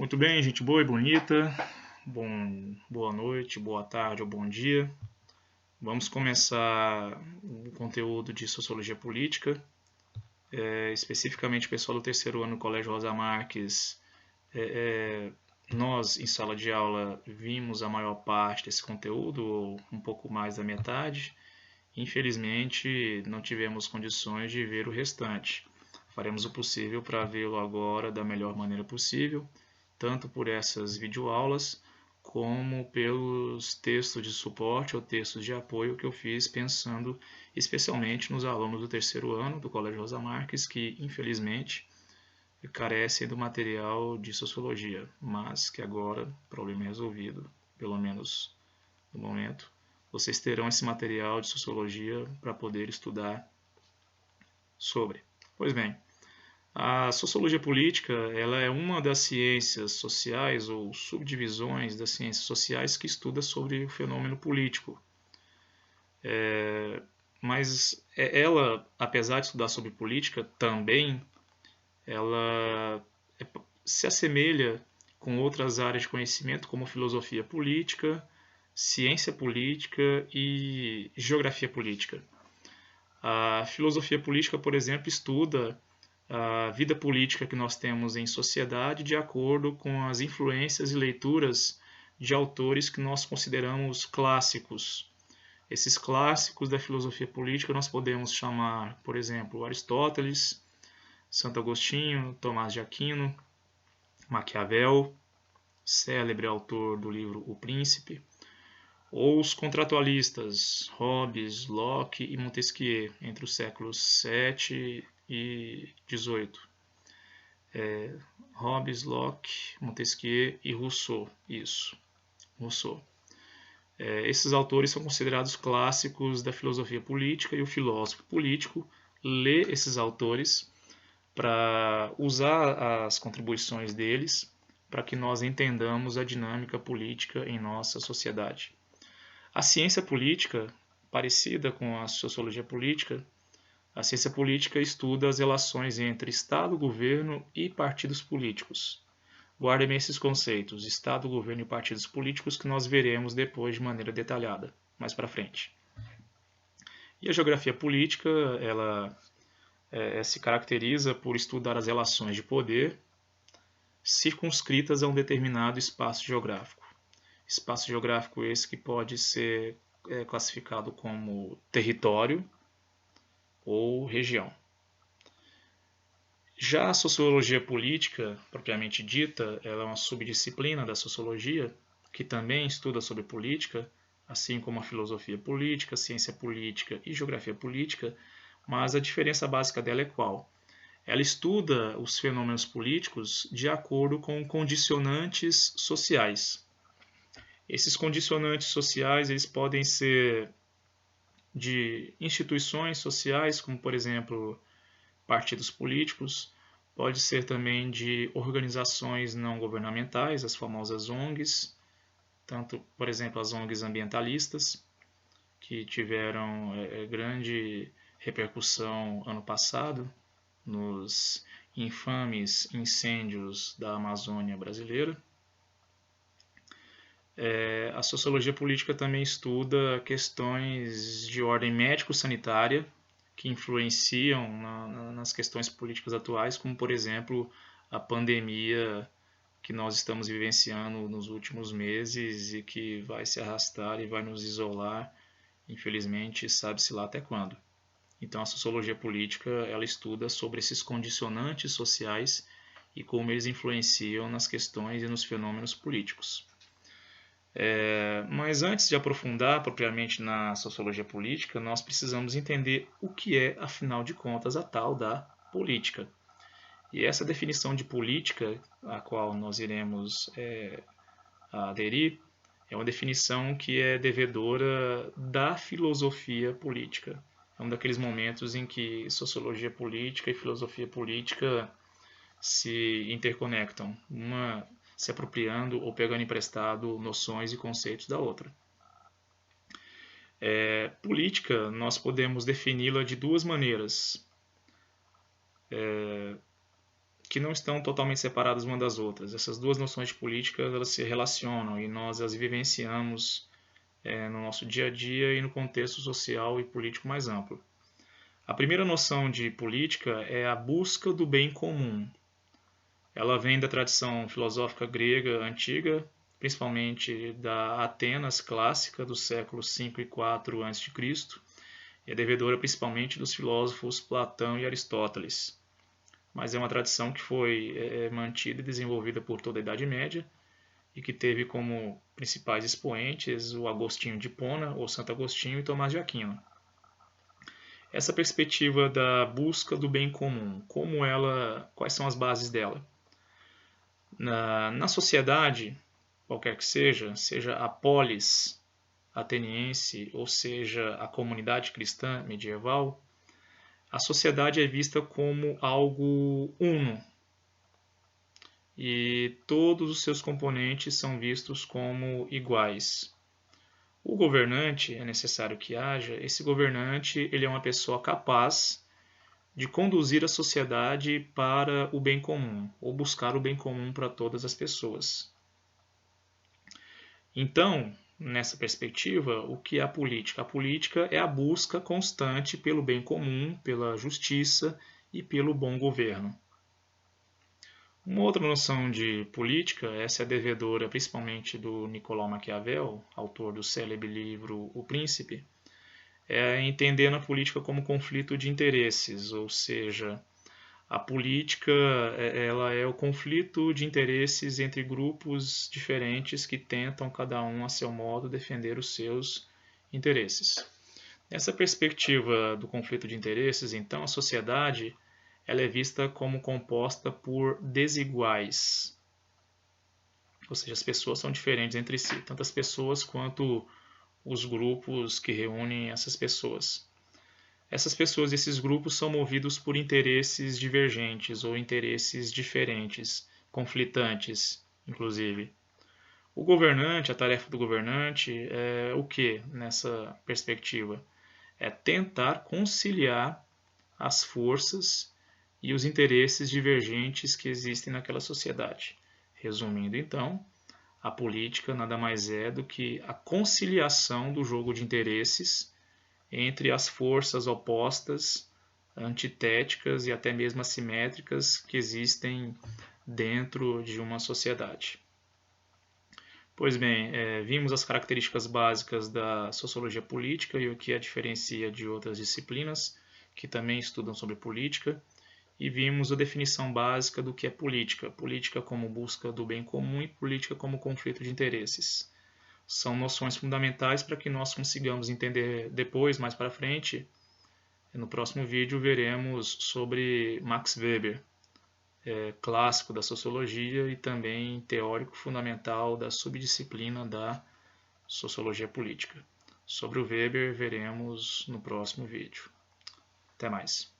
Muito bem, gente boa e bonita. Boa noite, boa tarde ou bom dia. Vamos começar o conteúdo de Sociologia Política. Especificamente, o pessoal do terceiro ano do Colégio Rosa Marques, nós, em sala de aula, vimos a maior parte desse conteúdo, ou um pouco mais da metade. Infelizmente, não tivemos condições de ver o restante. Faremos o possível para vê-lo agora da melhor maneira possível, tanto por essas videoaulas, como pelos textos de suporte ou textos de apoio que eu fiz pensando especialmente nos alunos do terceiro ano do Colégio Rosa Marques, que infelizmente carecem do material de sociologia, mas que agora o problema é resolvido, pelo menos no momento. Vocês terão esse material de sociologia para poder estudar sobre. Pois bem, a sociologia política ela é uma das ciências sociais ou subdivisões das ciências sociais que estuda sobre o fenômeno político. Mas ela, apesar de estudar sobre política, também ela se assemelha com outras áreas de conhecimento, como filosofia política, ciência política e geografia política. A filosofia política, por exemplo, estuda a vida política que nós temos em sociedade de acordo com as influências e leituras de autores que nós consideramos clássicos. Esses clássicos da filosofia política nós podemos chamar, por exemplo, Aristóteles, Santo Agostinho, Tomás de Aquino, Maquiavel, célebre autor do livro O Príncipe, ou os contratualistas Hobbes, Locke e Montesquieu, entre os séculos 7 e 18. Hobbes, Locke, Montesquieu e Rousseau. Isso, Rousseau. Esses autores são considerados clássicos da filosofia política e o filósofo político lê esses autores para usar as contribuições deles para que nós entendamos a dinâmica política em nossa sociedade. A ciência política, parecida com a sociologia política, a ciência política estuda as relações entre Estado, governo e partidos políticos. Guardem esses conceitos, Estado, governo e partidos políticos, que nós veremos depois de maneira detalhada, mais para frente. E a geografia política, ela se caracteriza por estudar as relações de poder circunscritas a um determinado espaço geográfico. Espaço geográfico esse que pode ser classificado como território ou região. Já a sociologia política, propriamente dita, ela é uma subdisciplina da sociologia que também estuda sobre política, assim como a filosofia política, ciência política e geografia política, mas a diferença básica dela é qual? Ela estuda os fenômenos políticos de acordo com condicionantes sociais. Esses condicionantes sociais eles podem ser de instituições sociais, como por exemplo partidos políticos, pode ser também de organizações não governamentais, as famosas ONGs, tanto, por exemplo, as ONGs ambientalistas, que tiveram grande repercussão ano passado nos infames incêndios da Amazônia brasileira. A sociologia política também estuda questões de ordem médico-sanitária que influenciam nas questões políticas atuais, como, por exemplo, a pandemia que nós estamos vivenciando nos últimos meses e que vai se arrastar e vai nos isolar, infelizmente, sabe-se lá até quando. Então, a sociologia política ela estuda sobre esses condicionantes sociais e como eles influenciam nas questões e nos fenômenos políticos. Mas antes de aprofundar propriamente na sociologia política, nós precisamos entender o que é, afinal de contas, a tal da política. E essa definição de política, a qual nós iremos aderir, é uma definição que é devedora da filosofia política. É um daqueles momentos em que sociologia política e filosofia política se interconectam, uma se apropriando ou pegando emprestado noções e conceitos da outra. Política, nós podemos defini-la de duas maneiras. que não estão totalmente separadas uma das outras. Essas duas noções de política elas se relacionam e nós as vivenciamos no nosso dia a dia e no contexto social e político mais amplo. A primeira noção de política é a busca do bem comum. Ela vem da tradição filosófica grega antiga, principalmente da Atenas clássica do século 5 e 4 a.C., e é devedora principalmente dos filósofos Platão e Aristóteles. Mas é uma tradição que foi mantida e desenvolvida por toda a Idade Média e que teve como principais expoentes o Agostinho de Hipona, ou Santo Agostinho, e Tomás de Aquino. Essa perspectiva da busca do bem comum, quais são as bases dela? Na sociedade, qualquer que seja a polis ateniense, ou seja, a comunidade cristã medieval, a sociedade é vista como algo uno e todos os seus componentes são vistos como iguais. O governante, é necessário que haja, esse governante ele é uma pessoa capaz de conduzir a sociedade para o bem comum, ou buscar o bem comum para todas as pessoas. Então, nessa perspectiva, o que é a política? A política é a busca constante pelo bem comum, pela justiça e pelo bom governo. Uma outra noção de política, essa é devedora principalmente do Nicolau Maquiavel, autor do célebre livro O Príncipe, é entender a política como conflito de interesses, ou seja, a política ela é o conflito de interesses entre grupos diferentes que tentam, cada um a seu modo, defender os seus interesses. Nessa perspectiva do conflito de interesses, então, a sociedade ela é vista como composta por desiguais. Ou seja, as pessoas são diferentes entre si, tanto as pessoas quanto os grupos que reúnem essas pessoas. Essas pessoas, esses grupos, são movidos por interesses divergentes ou interesses diferentes, conflitantes, inclusive. O governante, a tarefa do governante é o que nessa perspectiva? É tentar conciliar as forças e os interesses divergentes que existem naquela sociedade. Resumindo, então, a política nada mais é do que a conciliação do jogo de interesses entre as forças opostas, antitéticas e até mesmo assimétricas que existem dentro de uma sociedade. Pois bem, vimos as características básicas da sociologia política e o que a diferencia de outras disciplinas que também estudam sobre política, e vimos a definição básica do que é política. Política como busca do bem comum e política como conflito de interesses. São noções fundamentais para que nós consigamos entender depois, mais para frente. No próximo vídeo veremos sobre Max Weber, clássico da sociologia e também teórico fundamental da subdisciplina da sociologia política. Sobre o Weber veremos no próximo vídeo. Até mais.